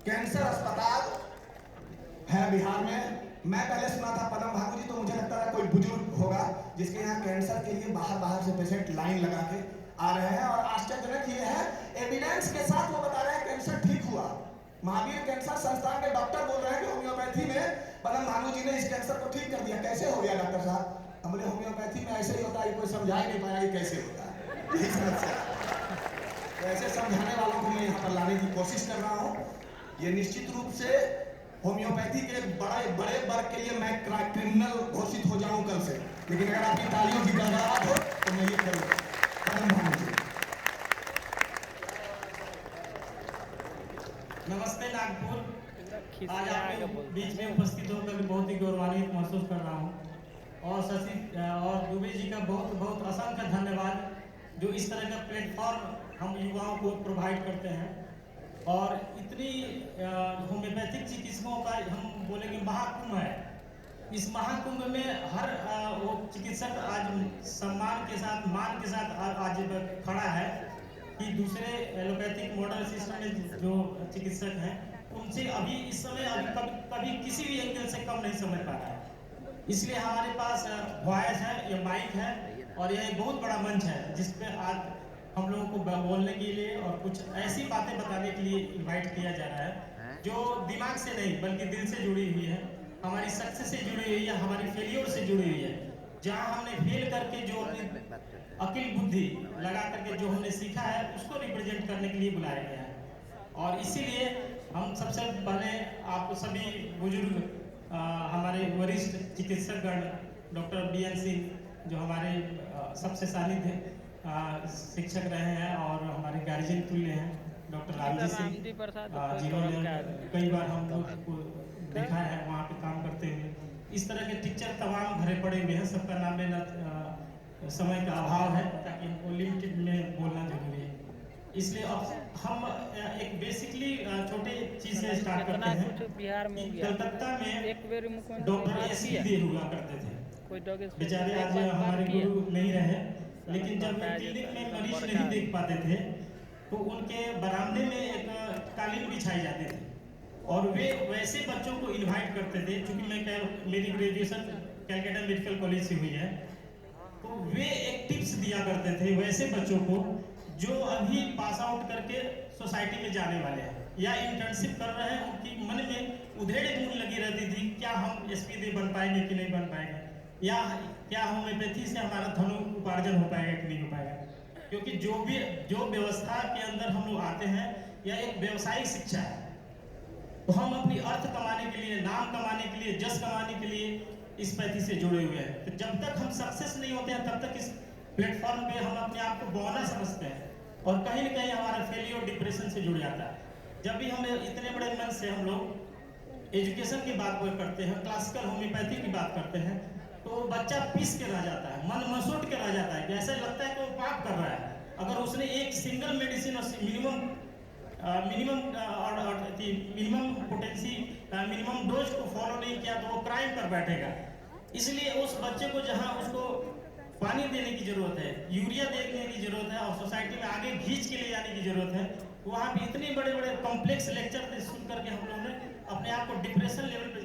Cancer अस्पताल है बिहार में। मैं पहले सुना था पदम भागू जी, तो मुझे लगता है कोई बुजुर्ग होगा जिसके यहाँ कैंसर के लिए बाहर बाहर से पेशेंट लाइन लगा के आ रहे हैं। और आश्चर्यजनक ये है, एविडेंस के साथ वो बता रहे हैं कैंसर ठीक हुआ। महावीर कैंसर संस्थान के डॉक्टर बोल रहे हैं कि होम्योपैथी में पदम भागू जी ने इस कैंसर को ठीक कर दिया। कैसे हो गया डॉक्टर साहब? हमने होम्योपैथी में ऐसे ही होता है, कोई समझा ही नहीं पाया ये कैसे होता है, यही समस्या। तो ऐसे समझाने वालों को मैं यहाँ पर लाने की कोशिश कर रहा हूँ। ये निश्चित रूप से होम्योपैथी के बड़े बड़े वर्ग के लिए मैं क्रिमिनल घोषित हो जाऊं कल से, लेकिन अगर आपकी तालियों की गड़गड़ाहट हो तो मैं ये करूंगा। नमस्ते नागपुर। आज आपके बीच में उपस्थित होकर बहुत ही गौरवान्वित महसूस कर रहा हूँ। और शशि और दुबे जी का बहुत बहुत असंख्य धन्यवाद, जो इस तरह का प्लेटफॉर्म हम युवाओं को प्रोवाइड करते हैं। और इतनी होम्योपैथिक चिकित्सकों का हम बोलेंगे महाकुंभ है। इस महाकुंभ में हर वो चिकित्सक आज सम्मान के साथ, मान के साथ आज खड़ा है कि दूसरे एलोपैथिक मॉडर्न सिस्टम में जो चिकित्सक हैं उनसे अभी इस समय कभी किसी भी एंगल से कम नहीं समझ पा रहा है। इसलिए हमारे पास वॉइस है, ये माइक है और यह एक बहुत बड़ा मंच है जिस पे आज हम लोगों को बोलने के लिए और कुछ ऐसी बातें बताने के लिए इनवाइट किया जा रहा है जो दिमाग से नहीं बल्कि दिल से जुड़ी हुई है, हमारी सक्सेस से जुड़ी हुई है, हमारी फेलियर से जुड़ी हुई है। जहां हमने फेल करके जो अपनी अकिल बुद्धि लगा करके जो हमने सीखा है उसको रिप्रेजेंट करने के लिए बुलाया गया है। और इसीलिए हम सबसे पहले आप सभी बुजुर्ग हमारे वरिष्ठ चिकित्सकगण डॉक्टर BN सिंह जो हमारे सबसे सानिध्य शिक्षक रहे हैं और हमारे गार्जियन तुल्य हैं, डॉक्टर रामजी सिंह जिन्होंने कई बार हम लोग को देखा है वहाँ पे काम करते हुए। इस तरह के टीचर तमाम भरे पड़े हुए हैं, सबका नाम लेना समय का अभाव है ताकि हमको लिमिटेड में बोलना जरूरी है। इसलिए अब हम एक बेसिकली छोटे चीज से स्टार्ट करते हैं। कलकत्ता में डॉक्टर SC दे हुआ करते थे, बेचारे आज हमारे गुरु नहीं रहे, लेकिन जब क्लिनिक में मरीज नहीं देख पाते थे तो उनके बरामदे में एक कालीन बिछाई जाती थी और वे वैसे बच्चों को इनवाइट करते थे। क्योंकि मेरी ग्रेजुएशन कैलकाटा मेडिकल कॉलेज से हुई है, तो वे एक टिप्स दिया करते थे वैसे बच्चों को जो अभी पास आउट करके सोसाइटी में जाने वाले हैं या इंटर्नशिप कर रहे हैं। उनकी मन में उधेड़ बुन लगी रहती थी, क्या हम SPD बन पाएंगे कि नहीं बन पाएंगे, या क्या होम्योपैथी से हमारा धन उपार्जन हो पाएगा कि नहीं हो पाएगा। क्योंकि जो व्यवस्था के अंदर हम लोग आते हैं यह एक व्यवसायिक शिक्षा है, तो हम अपनी अर्थ कमाने के लिए, नाम कमाने के लिए, जस कमाने के लिए इस पैथी से जुड़े हुए हैं। तो जब तक हम सक्सेस नहीं होते हैं तब तक इस प्लेटफॉर्म पे हम अपने आप को बौना समझते हैं और कहीं ना कहीं हमारा फेलियर डिप्रेशन से जुड़ जाता है। जब भी हम इतने बड़े मन से हम लोग एजुकेशन की बात करते हैं, क्लासिकल होम्योपैथी की बात करते हैं, तो बच्चा पीस के रह जाता है, मन मसोट के रह जाता है कि ऐसा लगता है कि वो पाप कर रहा है। अगर उसने एक सिंगल मेडिसिन और मिनिमम पोटेंसी मिनिमम डोज को फॉलो नहीं किया तो वो क्राइम कर बैठेगा। इसलिए उस बच्चे को जहां उसको पानी देने की जरूरत है, यूरिया देने की जरूरत है और सोसाइटी में आगे खींच के ले जाने की जरूरत है, वहाँ पे इतने बड़े बड़े कॉम्प्लेक्स लेक्चर सुन करके हम लोगों ने अपने आप को डिप्रेशन लेवल पे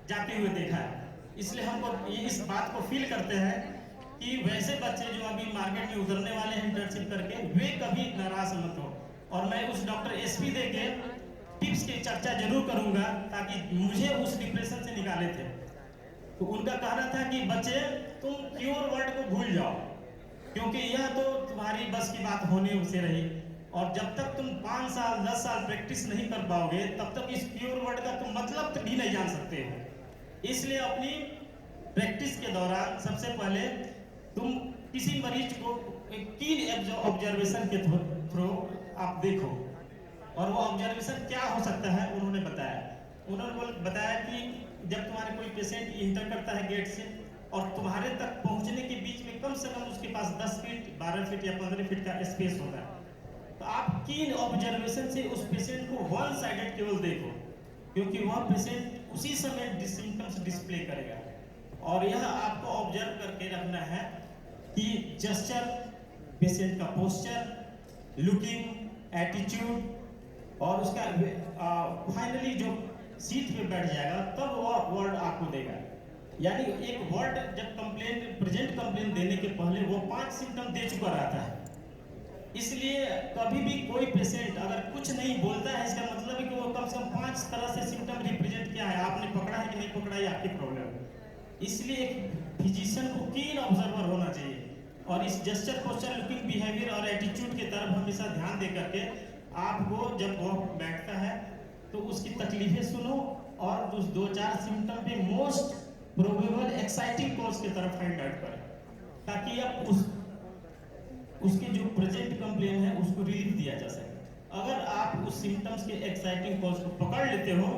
जाते हुए देखा है। इसलिए हमको इस बात को फील करते हैं कि वैसे बच्चे जो अभी मार्केट में उतरने वाले हैं इंटर्नशिप करके, वे कभी नाराज मत हो। और मैं उस डॉक्टर SP दे के टिप्स की चर्चा जरूर करूंगा ताकि मुझे उस डिप्रेशन से निकाले थे। तो उनका कहना था कि बच्चे तुम प्योर वर्ड को भूल जाओ, क्योंकि यह तो तुम्हारी बस की बात होने से रही, और जब तक तुम 5 साल 10 साल प्रैक्टिस नहीं कर पाओगे तब तक इस प्योर वर्ड का तुम मतलब भी नहीं जान सकते हो। इसलिए अपनी प्रैक्टिस के दौरान सबसे पहले तुम किसी मरीज को एक कीन ऑब्जर्वेशन के थ्रू आप देखो, और वो ऑब्जर्वेशन क्या हो सकता है उन्होंने बताया। उन्होंने बताया कि जब तुम्हारे कोई पेशेंट इंटर करता है गेट से और तुम्हारे तक पहुंचने के बीच में कम से कम उसके पास 10 फीट 12 फीट या 15 फीट का स्पेस होता है, तो आप कीन ऑब्जर्वेशन से उस पेशेंट को वन साइडेड केवल देखो, क्योंकि वह पेशेंट उसी समय सिम्टम्स डिस्प्ले करेगा। और यह आपको ऑब्जर्व करके रखना है कि जेस्चर, पेशेंट का पोस्चर, लुकिंग, एटीट्यूड, और उसका फाइनली जो सीट पे बैठ जाएगा तब वो वर्ड आपको देगा। यानी एक वर्ड जब कंप्लेन प्रेजेंट कंप्लेन देने के पहले वो 5 सिम्टम दे चुका रहता है। इसलिए कभी भी कोई पेशेंट अगर कुछ नहीं बोलता है, इसका मतलब है कि वो कम से कम 5 तरह से सिम्टम रिप्रेजेंट किया है, आपने पकड़ा है कि नहीं पकड़ा, ये आपकी प्रॉब्लम है। इसलिए एक फिजिशियन को कीन ऑब्जर्वर होना चाहिए और इस जेस्चर, पोस्चर, लुकिंग, बिहेवियर और एटीट्यूड की तरफ हमेशा ध्यान दे करके आपको जब वो बैठता है तो उसकी तकलीफें सुनो और उस 2-4 सिम्टम पे मोस्ट प्रोबेबल एक्साइटिंग कॉज की तरफ फाइंड आउट करें, ताकि आप उसके जो प्रेजेंट कंप्लेन है उसको रिलीफ दिया जा सके। अगर आप उस सिम्टम्स के एक्साइटिंग कॉज को पकड़ लेते हो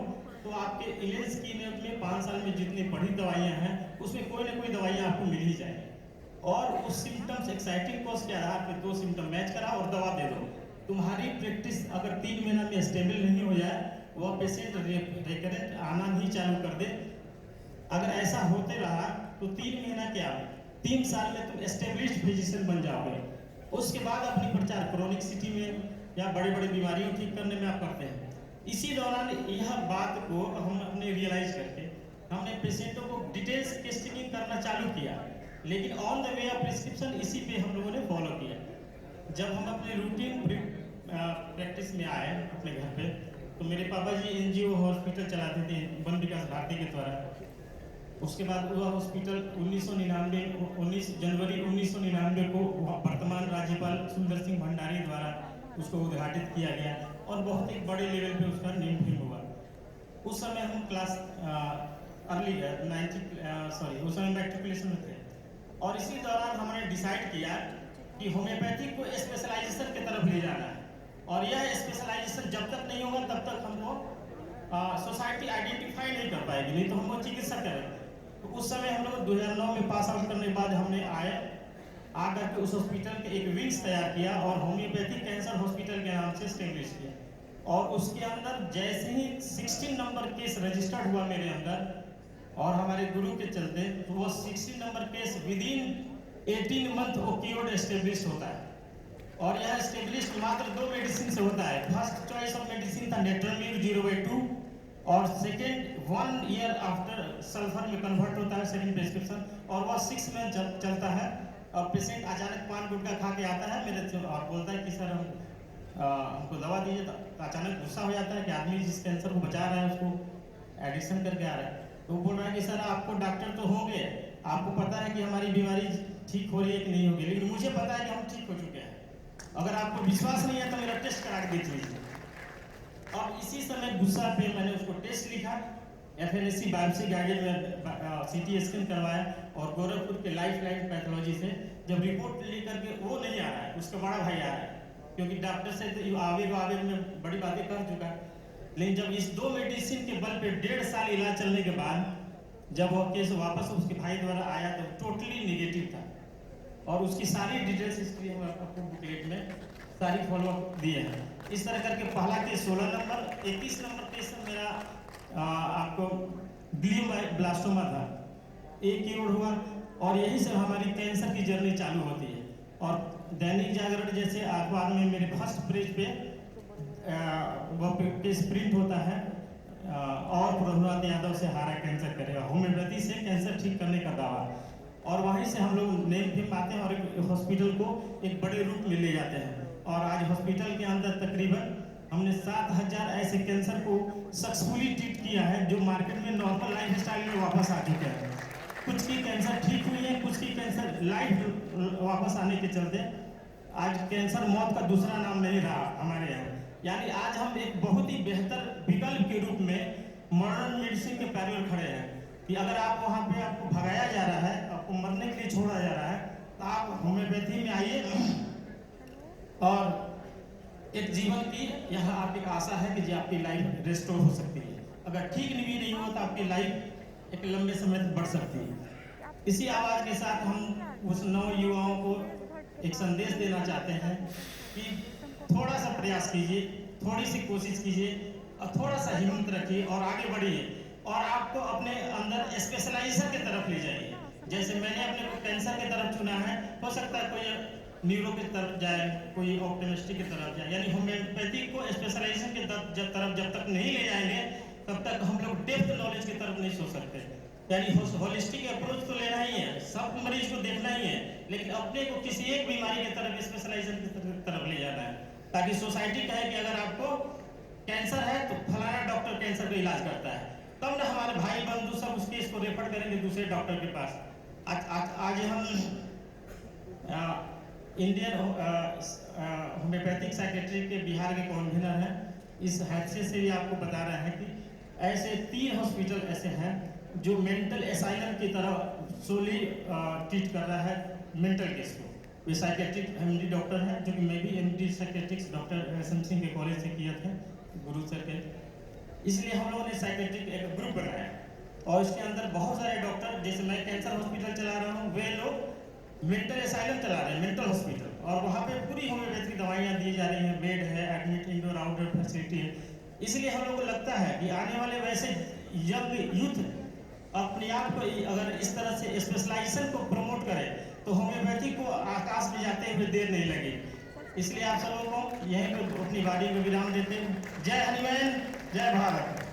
तो आपके इलेज की में 5 साल में जितनी बड़ी दवाइयां हैं उसमें कोई ना कोई दवाइयां आपको मिल ही जाएगी। और उस सिम्टम्स एक्साइटिंग कॉज के आधार पर 2 सिम्टम मैच करा और दवा दे दो। तुम्हारी प्रैक्टिस अगर 3 महीना में स्टेबल नहीं हो जाए, वह पेशेंट रिकरेंट आना ही चालू कर दे, अगर ऐसा होते रहा तो 3 महीना क्या 3 साल में तुम एस्टेब्लिश्ड फिजिशियन बन जाओगे। उसके बाद अपनी प्रचार क्रोनिक सिटी में या बड़ी बड़ी बीमारियों ठीक करने में आप करते हैं। इसी दौरान यह बात को हम अपने रियलाइज करके हमने पेशेंटों को डिटेल्स टेस्टिंग करना चालू किया, लेकिन on the way of prescription इसी पे हम लोगों ने फॉलो किया। जब हम अपने रूटीन प्रैक्टिस में आए अपने घर पे, तो मेरे पापा जी NGO हॉस्पिटल चलाते थे वन विकास भारती के द्वारा। उसके बाद वह हॉस्पिटल 19 जनवरी 1999 को वर्तमान राज्यपाल सुंदर सिंह भंडारी द्वारा उसको उद्घाटित किया गया और बहुत एक बड़े लेवल पे उसका नेम फेम हुआ। उस समय हम क्लास उस समय मैट्रिकुलेशन में थे और इसी दौरान हमने डिसाइड किया कि होम्योपैथी को स्पेशलाइजेशन की तरफ ले जाना है और यह स्पेशलाइजेशन जब तक नहीं होगा तब तक हमको सोसाइटी आइडेंटिफाई नहीं कर पाएगी, नहीं तो हम वो चिकित्सा करेंगे। तो उस समय हम लोग 2009 में पास आउट करने के बाद हमने आकर के उस हॉस्पिटल के एक विंग्स तैयार किया और होम्योपैथी कैंसर हॉस्पिटल के नाम से स्टेब्लिश किया। और उसके अंदर जैसे ही 16 नंबर केस रजिस्टर्ड हुआ मेरे अंदर और हमारे गुरु के चलते, तो वो 16 नंबर केस विदिन 18 मंथ वो क्योर्ड एस्टेब्लिश होता है। और यह एस्टेब्लिश मात्र 2 मेडिसिन से होता है। फर्स्ट चॉइस ऑफ मेडिसिन था नेट्रोमीर 0/2 और सेकेंड 1 ईयर आफ्टर सल्फर में कन्वर्ट होता है सेकेंड प्रिस्क्रिप्शन, और वह 6 मंथ चलता है। और पेशेंट अचानक पान गुटखा खा के आता है मेरे से और बोलता है कि सर हमको दवा दीजिए, तो अचानक गुस्सा हो जाता है कि आदमी जिस कैंसर को बचा रहा है उसको एडिक्शन करके आ रहा है। तो वो बोल रहा है कि सर आपको डॉक्टर तो होंगे, आपको पता है कि हमारी बीमारी ठीक हो रही है कि नहीं होगी, लेकिन मुझे पता है कि हम ठीक हो चुके हैं। अगर आपको विश्वास नहीं है तो मेरा टेस्ट करा के देख लीजिए। और इसी समय गुस्सा पे मैंने उसको टेस्ट लिखा, FNAC बायोप्सी गाइडेड में CT स्कैन करवाया और गोरखपुर के लाइफ लाइन पैथोलॉजी से जब रिपोर्ट लेकर के वो नहीं आ रहा है, उसका बड़ा भाई आ रहा है, क्योंकि डॉक्टर से तो आवेग में बड़ी बातें कर चुका है। लेकिन जब इस 2 मेडिसिन के बल पे 1.5 साल इलाज चलने के बाद जब वो केस वापस उसके भाई द्वारा आया तो टोटली निगेटिव था और उसकी सारी डिटेल्स हिस्ट्री हम आपको बुकलेट में सारी फॉलोअप दिए हैं। इस तरह करके पहला केस 16 नंबर, 31 नंबर केस मेरा आपको ग्लियोब्लास्टोमा था, एक क्योर हुआ और यही से हमारी कैंसर की जर्नी चालू होती है। और दैनिक जागरण जैसे अखबार में मेरे फर्स्ट पेज पे वो केस प्रिंट होता है और प्रभुनाथ यादव से हारा कैंसर करेगा, होम्योपैथी से कैंसर ठीक करने का दावा। और वहीं से हम लोग नेम फेम पाते हैं और एक हॉस्पिटल को एक बड़े रूप में ले जाते हैं। और आज हॉस्पिटल के अंदर तकरीबन हमने 7000 ऐसे कैंसर को सक्सेसफुली ट्रीट किया है जो मार्केट में नॉर्मल लाइफ स्टाइल में वापस आ चुके हैं। कुछ की कैंसर ठीक हुई है, कुछ की कैंसर लाइफ वापस आने के चलते आज कैंसर मौत का दूसरा नाम नहीं रहा हमारे यहाँ। यानी आज हम एक बहुत ही बेहतर विकल्प के रूप में मॉडर्न मेडिसिन के पैरल खड़े हैं कि अगर आप वहाँ पे आपको भगाया जा रहा है, आपको मरने के लिए छोड़ा जा रहा है, तो आप होम्योपैथी में आइए और एक जीवन की यहाँ आपकी आशा है कि जी आपकी लाइफ रिस्टोर हो सकती है। अगर ठीक भी नहीं हो तो आपकी लाइफ एक लंबे समय तक बढ़ सकती है। इसी आवाज़ के साथ हम उस नौ युवाओं को एक संदेश देना चाहते हैं कि थोड़ा सा प्रयास कीजिए, थोड़ी सी कोशिश कीजिए और थोड़ा सा हिम्मत रखिए और आगे बढ़िए और आपको अपने अंदर स्पेशलाइजेशन की तरफ ले जाइए। जैसे मैंने अपने को कैंसर की तरफ चुना है, हो सकता है कोई न्यूरो की तरफ जाए, कोई ऑप्टोमेट्री की तरफ जाए, यानी होम्योपैथिक को स्पेशलाइजेशन की तरफ जब तक नहीं ले जाएंगे तब तक हम लोग डेप्थ नॉलेज की तरफ नहीं सोच सकते। यानी होलिस्टिक अप्रोच तो लेना ही है, सब मरीज को देखना ही है, लेकिन अपने को किसी एक बीमारी की तरफ स्पेशलाइजेशन की तरफ ले जाना है, ताकि सोसाइटी कहे कि अगर आपको कैंसर है तो फलाना डॉक्टर कैंसर का इलाज करता है, तब ना हमारे भाई बंधु सब उस केस को रेफर करेंगे दूसरे डॉक्टर के पास। आज हम इंडियन होम्योपैथिक साइकेट्री के बिहार के कन्वीनर हैं। इस हादसे से भी आपको बता रहे हैं कि ऐसे 3 हॉस्पिटल ऐसे हैं जो मेंटल एसाइलम की तरह सोली ट्रीट कर रहा है मेंटल केस को। वे साइकेट्रिक एमडी डॉक्टर हैं, जो कि मैं भी MD psychiatrics doctor SM Singh के कॉलेज से किया था, गुरु सर के। इसलिए हम लोगों ने साइकेट्रिक एक ग्रुप बनाया और इसके अंदर बहुत सारे डॉक्टर, जैसे मैं कैंसर हॉस्पिटल चला रहा हूँ, वे लोग मेंटल एसाइलम चला रहे हैं, मेंटल हॉस्पिटल, और वहाँ पे पूरी होम्योपैथिक दवाइयाँ दी जा रही हैं, बेड है, एडमिट इंडोर आउटडोर फैसिलिटी है। इसलिए हम लोग को लगता है कि आने वाले वैसे यंग यूथ अपने आप को अगर इस तरह से स्पेशलाइजेशन को प्रमोट करे तो होम्योपैथी को आकाश में जाते हुए देर नहीं लगेगी। इसलिए आप सब लोगों को यहीं पर अपनी वाणी में विराम देते हैं। जय हनुमान, जय भारत।